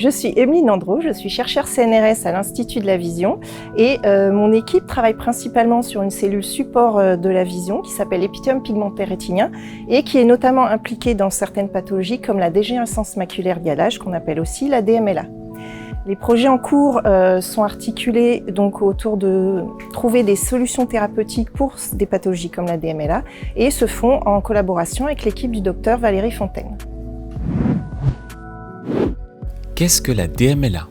Je suis Emeline Andreau, je suis chercheure CNRS à l'Institut de la Vision et mon équipe travaille principalement sur une cellule support de la vision qui s'appelle l'épithélium pigmentaire rétinien et qui est notamment impliquée dans certaines pathologies comme la dégénérescence maculaire liée à l'âge qu'on appelle aussi la DMLA. Les projets en cours sont articulés donc autour de trouver des solutions thérapeutiques pour des pathologies comme la DMLA et se font en collaboration avec l'équipe du docteur Valérie Fontaine. Qu'est-ce que la DMLA ?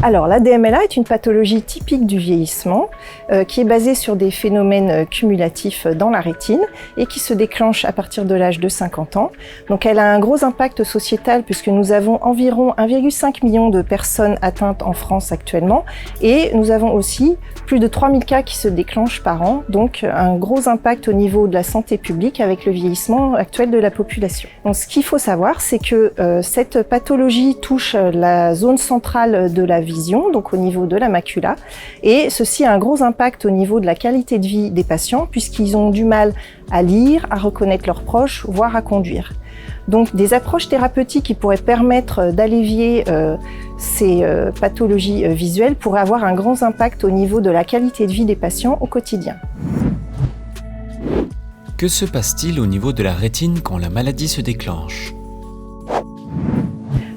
Alors, la DMLA est une pathologie typique du vieillissement qui est basée sur des phénomènes cumulatifs dans la rétine et qui se déclenche à partir de l'âge de 50 ans. Donc, elle a un gros impact sociétal puisque nous avons environ 1,5 million de personnes atteintes en France actuellement et nous avons aussi plus de 3000 cas qui se déclenchent par an. Donc, un gros impact au niveau de la santé publique avec le vieillissement actuel de la population. Donc, ce qu'il faut savoir, c'est que cette pathologie touche la zone centrale de la vision, donc au niveau de la macula, et ceci a un gros impact au niveau de la qualité de vie des patients puisqu'ils ont du mal à lire, à reconnaître leurs proches, voire à conduire. Donc des approches thérapeutiques qui pourraient permettre d'allévier ces pathologies visuelles pourraient avoir un grand impact au niveau de la qualité de vie des patients au quotidien. Que se passe-t-il au niveau de la rétine quand la maladie se déclenche ?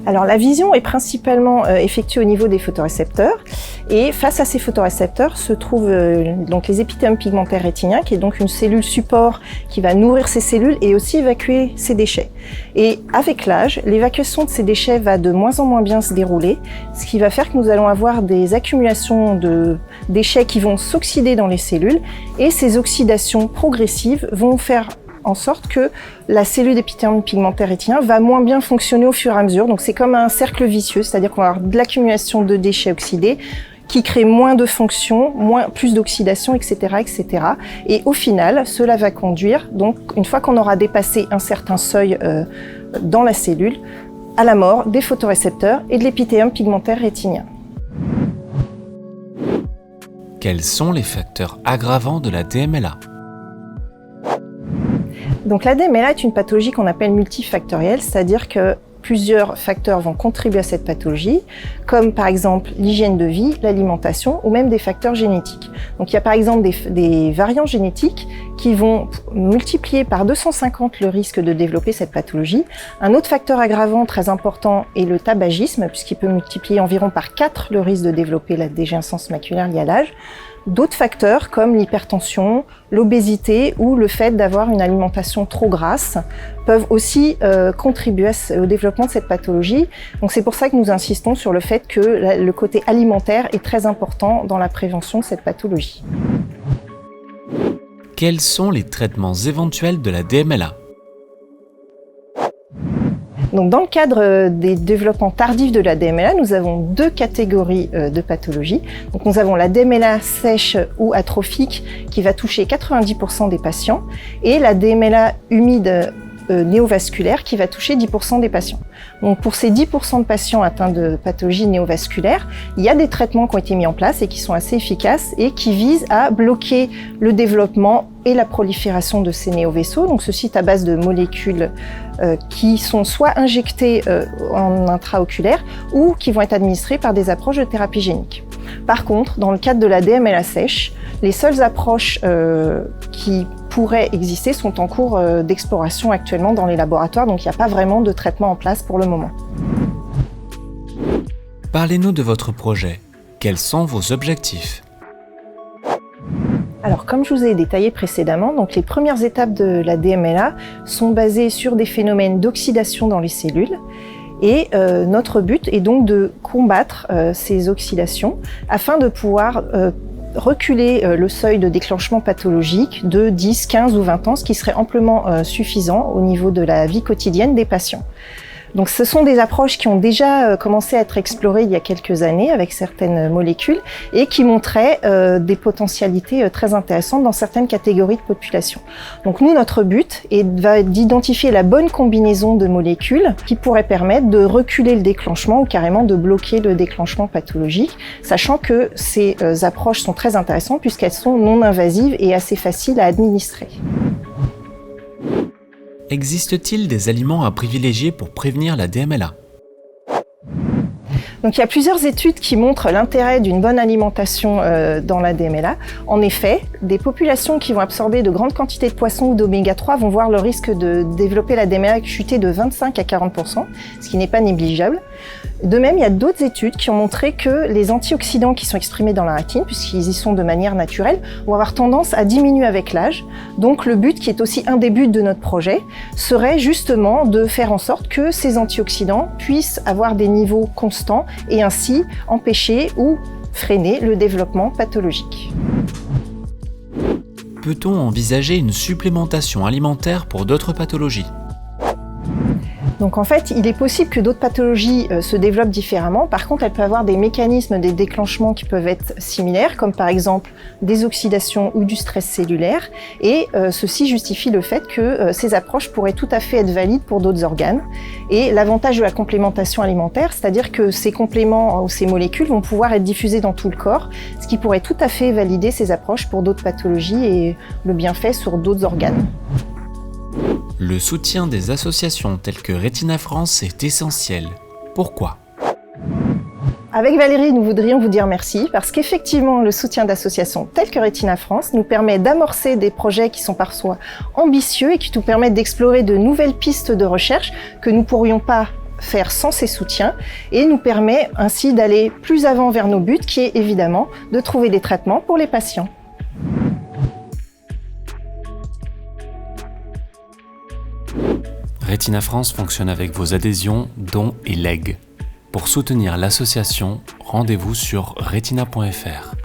Alors la vision est principalement effectuée au niveau des photorécepteurs et face à ces photorécepteurs se trouvent donc les épithéliums pigmentaires rétiniens qui est donc une cellule support qui va nourrir ces cellules et aussi évacuer ces déchets. Et avec l'âge, l'évacuation de ces déchets va de moins en moins bien se dérouler, ce qui va faire que nous allons avoir des accumulations de déchets qui vont s'oxyder dans les cellules et ces oxydations progressives vont faire en sorte que la cellule d'épithélium pigmentaire rétinien va moins bien fonctionner au fur et à mesure. Donc c'est comme un cercle vicieux, c'est-à-dire qu'on va avoir de l'accumulation de déchets oxydés qui crée moins de fonctions, plus d'oxydation, etc., etc. Et au final, cela va conduire, donc une fois qu'on aura dépassé un certain seuil dans la cellule, à la mort des photorécepteurs et de l'épithélium pigmentaire rétinien. Quels sont les facteurs aggravants de la DMLA ? Donc la DMLA est une pathologie qu'on appelle multifactorielle, c'est-à-dire que plusieurs facteurs vont contribuer à cette pathologie, comme par exemple l'hygiène de vie, l'alimentation ou même des facteurs génétiques. Donc il y a par exemple des variants génétiques qui vont multiplier par 250 le risque de développer cette pathologie. Un autre facteur aggravant très important est le tabagisme, puisqu'il peut multiplier environ par 4 le risque de développer la dégénérescence maculaire liée à l'âge. D'autres facteurs comme l'hypertension, l'obésité ou le fait d'avoir une alimentation trop grasse peuvent aussi contribuer au développement de cette pathologie. Donc c'est pour ça que nous insistons sur le fait que le côté alimentaire est très important dans la prévention de cette pathologie. Quels sont les traitements éventuels de la DMLA ? Donc, dans le cadre des développements tardifs de la DMLA, nous avons deux catégories de pathologies. Donc, nous avons la DMLA sèche ou atrophique qui va toucher 90% des patients et la DMLA humide néovasculaire qui va toucher 10% des patients. Donc pour ces 10% de patients atteints de pathologie néovasculaire, il y a des traitements qui ont été mis en place et qui sont assez efficaces et qui visent à bloquer le développement et la prolifération de ces néovaisseaux. Donc ceci est à base de molécules qui sont soit injectées en intraoculaire ou qui vont être administrées par des approches de thérapie génique. Par contre, dans le cadre de la DMLA sèche, les seules approches qui pourraient exister sont en cours d'exploration actuellement dans les laboratoires, donc il n'y a pas vraiment de traitement en place pour le moment. Parlez-nous de votre projet. Quels sont vos objectifs ? Alors, comme je vous ai détaillé précédemment, donc les premières étapes de la DMLA sont basées sur des phénomènes d'oxydation dans les cellules. Et notre but est donc de combattre ces oxydations afin de pouvoir reculer le seuil de déclenchement pathologique de 10, 15 ou 20 ans, ce qui serait amplement suffisant au niveau de la vie quotidienne des patients. Donc ce sont des approches qui ont déjà commencé à être explorées il y a quelques années avec certaines molécules et qui montraient des potentialités très intéressantes dans certaines catégories de population. Donc nous, notre but est d'identifier la bonne combinaison de molécules qui pourrait permettre de reculer le déclenchement ou carrément de bloquer le déclenchement pathologique, sachant que ces approches sont très intéressantes puisqu'elles sont non invasives et assez faciles à administrer. Existe-t-il des aliments à privilégier pour prévenir la DMLA ? Donc il y a plusieurs études qui montrent l'intérêt d'une bonne alimentation dans la DMLA. En effet, des populations qui vont absorber de grandes quantités de poissons ou d'oméga 3 vont voir le risque de développer la DMLA chuter de 25 à 40%, ce qui n'est pas négligeable. De même, il y a d'autres études qui ont montré que les antioxydants qui sont exprimés dans la rétine, puisqu'ils y sont de manière naturelle, vont avoir tendance à diminuer avec l'âge. Donc le but, qui est aussi un des buts de notre projet, serait justement de faire en sorte que ces antioxydants puissent avoir des niveaux constants et ainsi empêcher ou freiner le développement pathologique. Peut-on envisager une supplémentation alimentaire pour d'autres pathologies ? Donc en fait, il est possible que d'autres pathologies se développent différemment. Par contre, elles peuvent avoir des mécanismes, des déclenchements qui peuvent être similaires, comme par exemple des oxydations ou du stress cellulaire. Et ceci justifie le fait que ces approches pourraient tout à fait être valides pour d'autres organes. Et l'avantage de la complémentation alimentaire, c'est-à-dire que ces compléments ou ces molécules vont pouvoir être diffusés dans tout le corps, ce qui pourrait tout à fait valider ces approches pour d'autres pathologies et le bienfait sur d'autres organes. Le soutien des associations telles que Retina France est essentiel. Pourquoi ? Avec Valérie, nous voudrions vous dire merci parce qu'effectivement, le soutien d'associations telles que Retina France nous permet d'amorcer des projets qui sont parfois ambitieux et qui nous permettent d'explorer de nouvelles pistes de recherche que nous ne pourrions pas faire sans ces soutiens et nous permet ainsi d'aller plus avant vers nos buts qui est évidemment de trouver des traitements pour les patients. Retina France fonctionne avec vos adhésions, dons et legs. Pour soutenir l'association, rendez-vous sur retina.fr.